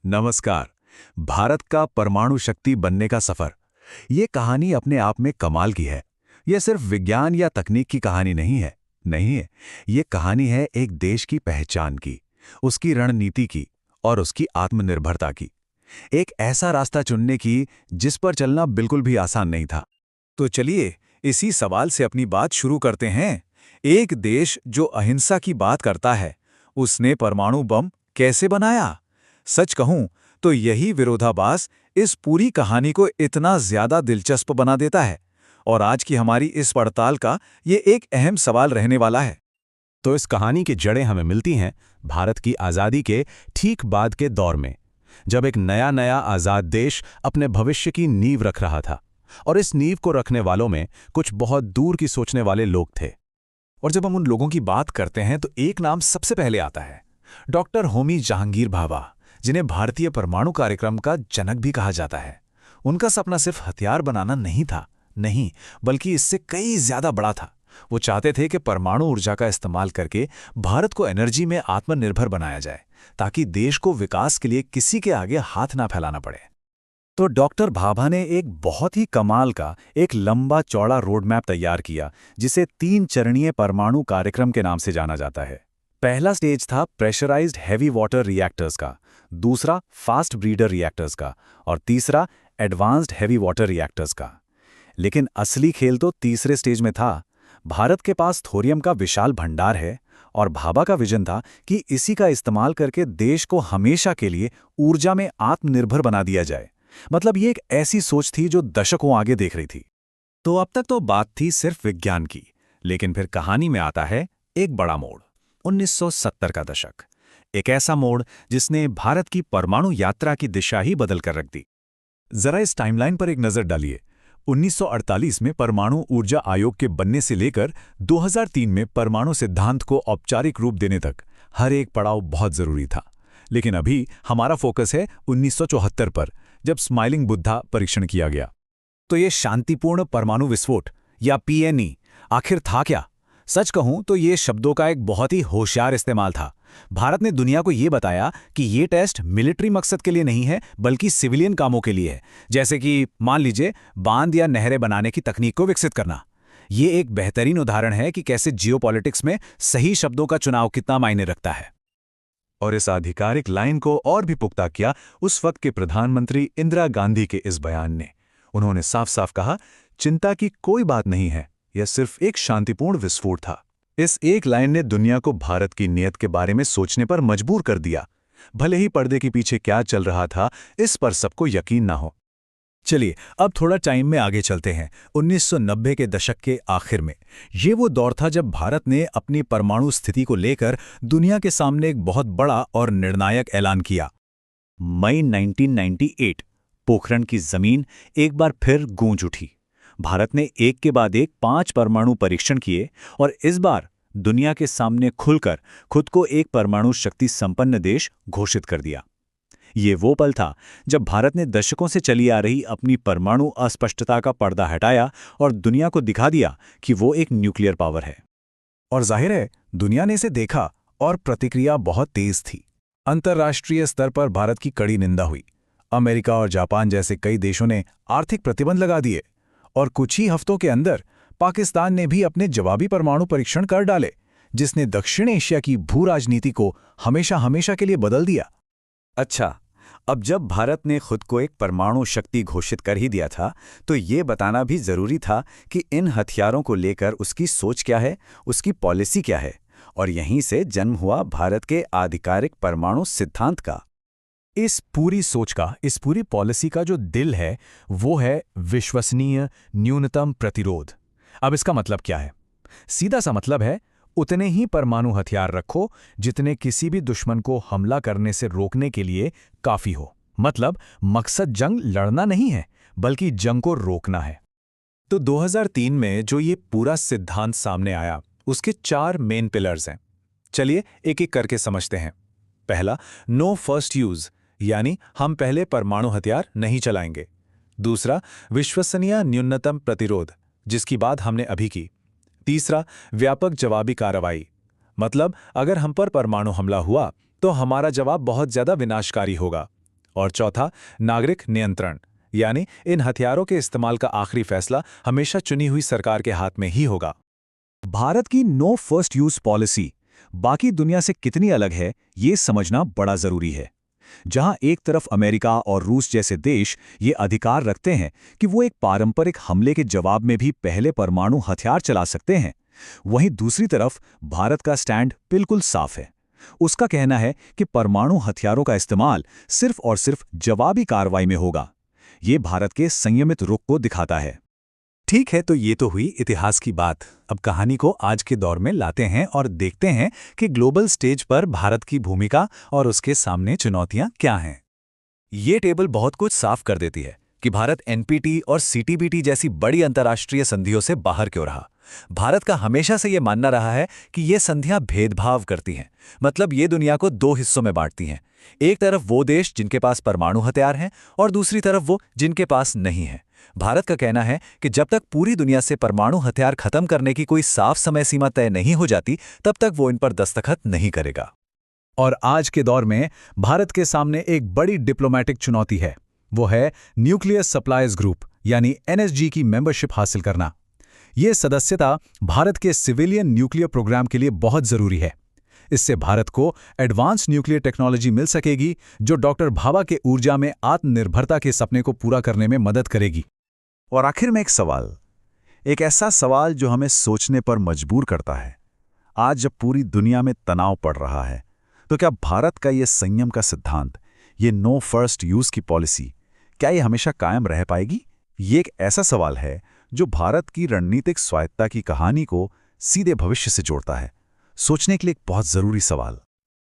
नमस्कार। भारत का परमाणु शक्ति बनने का सफर, ये कहानी अपने आप में कमाल की है। यह सिर्फ विज्ञान या तकनीक की कहानी नहीं है। ये कहानी है एक देश की पहचान की, उसकी रणनीति की और उसकी आत्मनिर्भरता की। एक ऐसा रास्ता चुनने की जिस पर चलना बिल्कुल भी आसान नहीं था। तो चलिए इसी सवाल से अपनी बात शुरू करते हैं। एक देश जो अहिंसा की बात करता है, उसने परमाणु बम कैसे बनाया? सच कहूं तो यही विरोधाभास इस पूरी कहानी को इतना ज्यादा दिलचस्प बना देता है और आज की हमारी इस पड़ताल का ये एक अहम सवाल रहने वाला है। तो इस कहानी की जड़ें हमें मिलती हैं भारत की आज़ादी के ठीक बाद के दौर में, जब एक नया आज़ाद देश अपने भविष्य की नींव रख रहा था। और इस नींव को रखने वालों में कुछ बहुत दूर की सोचने वाले लोग थे। और जब हम उन लोगों की बात करते हैं तो एक नाम सबसे पहले आता है, डॉक्टर होमी जहांगीर भाभा, जिन्हें भारतीय परमाणु कार्यक्रम का जनक भी कहा जाता है। उनका सपना सिर्फ हथियार बनाना नहीं, बल्कि इससे कई ज्यादा बड़ा था। वो चाहते थे कि परमाणु ऊर्जा का इस्तेमाल करके भारत को एनर्जी में आत्मनिर्भर बनाया जाए, ताकि देश को विकास के लिए किसी के आगे हाथ ना फैलाना पड़े। तो डॉक्टर भाभा ने एक बहुत ही कमाल का एक लंबा चौड़ा रोड मैप तैयार किया, जिसे 3 चरणीय परमाणु कार्यक्रम के नाम से जाना जाता है। पहला स्टेज था प्रेशराइज्ड हैवी वाटर रिएक्टर्स का, दूसरा फास्ट ब्रीडर रिएक्टर्स का और तीसरा एडवांस्ड हैवी वाटर रिएक्टर्स का। लेकिन असली खेल तो तीसरे स्टेज में था। भारत के पास थोरियम का विशाल भंडार है और भाभा का विजन था कि इसी का इस्तेमाल करके देश को हमेशा के लिए ऊर्जा में आत्मनिर्भर बना दिया जाए। मतलब ये एक ऐसी सोच थी जो दशकों आगे देख रही थी। तो अब तक तो बात थी सिर्फ विज्ञान की, लेकिन फिर कहानी में आता है एक बड़ा मोड़। 1970 का दशक, एक ऐसा मोड़ जिसने भारत की परमाणु यात्रा की दिशा ही बदल कर रख दी। जरा इस टाइमलाइन पर एक नजर डालिए। 1948 में परमाणु ऊर्जा आयोग के बनने से लेकर 2003 में परमाणु सिद्धांत को औपचारिक रूप देने तक हर एक पड़ाव बहुत जरूरी था। लेकिन अभी हमारा फोकस है 1974 पर, जब स्माइलिंग बुद्धा परीक्षण किया गया। तो ये शांतिपूर्ण परमाणु विस्फोट या PNE आखिर था क्या? सच कहूं तो ये शब्दों का एक बहुत ही होशियार इस्तेमाल था। भारत ने दुनिया को ये बताया कि ये टेस्ट मिलिट्री मकसद के लिए नहीं है, बल्कि सिविलियन कामों के लिए है, जैसे कि मान लीजिए बांध या नहरें बनाने की तकनीक को विकसित करना। ये एक बेहतरीन उदाहरण है कि कैसे जियोपॉलिटिक्स में सही शब्दों का चुनाव कितना मायने रखता है। और इस आधिकारिक लाइन को और भी पुख्ता किया उस वक्त के प्रधानमंत्री इंदिरा गांधी के इस बयान ने। उन्होंने साफ साफ कहा, चिंता की कोई बात नहीं है, यह सिर्फ एक शांतिपूर्ण विस्फोट था। इस एक लाइन ने दुनिया को भारत की नीयत के बारे में सोचने पर मजबूर कर दिया, भले ही पर्दे के पीछे क्या चल रहा था इस पर सबको यकीन ना हो। चलिए अब थोड़ा टाइम में आगे चलते हैं। 1990 के दशक के आखिर में ये वो दौर था जब भारत ने अपनी परमाणु स्थिति को लेकर दुनिया के सामने एक बहुत बड़ा और निर्णायक ऐलान किया। मई 1998 पोखरण की जमीन एक बार फिर गूंज उठी। भारत ने एक के बाद एक 5 परमाणु परीक्षण किए और इस बार दुनिया के सामने खुलकर खुद को एक परमाणु शक्ति संपन्न देश घोषित कर दिया। ये वो पल था जब भारत ने दशकों से चली आ रही अपनी परमाणु अस्पष्टता का पर्दा हटाया और दुनिया को दिखा दिया कि वो एक न्यूक्लियर पावर है। और जाहिर है दुनिया ने इसे देखा और प्रतिक्रिया बहुत तेज थी। अंतर्राष्ट्रीय स्तर पर भारत की कड़ी निंदा हुई। अमेरिका और जापान जैसे कई देशों ने आर्थिक प्रतिबंध लगा दिए और कुछ ही हफ्तों के अंदर पाकिस्तान ने भी अपने जवाबी परमाणु परीक्षण कर डाले, जिसने दक्षिण एशिया की भू राजनीति को हमेशा के लिए बदल दिया। अच्छा, अब जब भारत ने खुद को एक परमाणु शक्ति घोषित कर ही दिया था, तो ये बताना भी जरूरी था कि इन हथियारों को लेकर उसकी सोच क्या है, उसकी पॉलिसी क्या है। और यहीं से जन्म हुआ भारत के आधिकारिक परमाणु सिद्धांत का। इस पूरी सोच का, इस पूरी पॉलिसी का जो दिल है वो है विश्वसनीय न्यूनतम प्रतिरोध। अब इसका मतलब क्या है? सीधा सा मतलब है उतने ही परमाणु हथियार रखो जितने किसी भी दुश्मन को हमला करने से रोकने के लिए काफी हो। मतलब मकसद जंग लड़ना नहीं है, बल्कि जंग को रोकना है। तो 2003 में जो ये पूरा सिद्धांत सामने आया, उसके 4 मेन पिलर्स हैं। चलिए एक एक करके समझते हैं। पहला, नो फर्स्ट यूज, यानी हम पहले परमाणु हथियार नहीं चलाएंगे। दूसरा, विश्वसनीय न्यूनतम प्रतिरोध, जिसकी बात हमने अभी की। तीसरा, व्यापक जवाबी कार्रवाई, मतलब अगर हम पर परमाणु हमला हुआ तो हमारा जवाब बहुत ज्यादा विनाशकारी होगा। और चौथा, नागरिक नियंत्रण, यानी इन हथियारों के इस्तेमाल का आखिरी फैसला हमेशा चुनी हुई सरकार के हाथ में ही होगा। भारत की नो फर्स्ट यूज पॉलिसी बाकी दुनिया से कितनी अलग है, ये समझना बड़ा जरूरी है। जहां एक तरफ अमेरिका और रूस जैसे देश ये अधिकार रखते हैं कि वो एक पारंपरिक हमले के जवाब में भी पहले परमाणु हथियार चला सकते हैं, वहीं दूसरी तरफ भारत का स्टैंड बिल्कुल साफ है। उसका कहना है कि परमाणु हथियारों का इस्तेमाल सिर्फ और सिर्फ जवाबी कार्रवाई में होगा। ये भारत के संयमित रुख को दिखाता है। ठीक है, तो ये तो हुई इतिहास की बात। अब कहानी को आज के दौर में लाते हैं और देखते हैं कि ग्लोबल स्टेज पर भारत की भूमिका और उसके सामने चुनौतियां क्या हैं। ये टेबल बहुत कुछ साफ कर देती है कि भारत एनपीटी और सीटीबीटी जैसी बड़ी अंतर्राष्ट्रीय संधियों से बाहर क्यों रहा। भारत का हमेशा से ये मानना रहा है कि ये संधियां भेदभाव करती हैं, मतलब ये दुनिया को दो हिस्सों में बांटती हैं। एक तरफ वो देश जिनके पास परमाणु हथियार हैं और दूसरी तरफ वो जिनके पास नहीं है। भारत का कहना है कि जब तक पूरी दुनिया से परमाणु हथियार खत्म करने की कोई साफ समय सीमा तय नहीं हो जाती, तब तक वो इन पर दस्तखत नहीं करेगा। और आज के दौर में भारत के सामने एक बड़ी डिप्लोमैटिक चुनौती है, वो है न्यूक्लियर सप्लायर्स ग्रुप यानी एनएसजी की मेंबरशिप हासिल करना। ये सदस्यता भारत के सिविलियन न्यूक्लियर प्रोग्राम के लिए बहुत जरूरी है। इससे भारत को एडवांस न्यूक्लियर टेक्नोलॉजी मिल सकेगी जो डॉक्टर भाभा के ऊर्जा में आत्मनिर्भरता के सपने को पूरा करने में मदद करेगी। और आखिर में एक सवाल, एक ऐसा सवाल जो हमें सोचने पर मजबूर करता है। आज जब पूरी दुनिया में तनाव पड़ रहा है, तो क्या भारत का ये संयम का सिद्धांत, ये नो फर्स्ट यूज की पॉलिसी, क्या ये हमेशा कायम रह पाएगी? ये एक ऐसा सवाल है जो भारत की रणनीतिक स्वायत्तता की कहानी को सीधे भविष्य से जोड़ता है। सोचने के लिए एक बहुत जरूरी सवाल।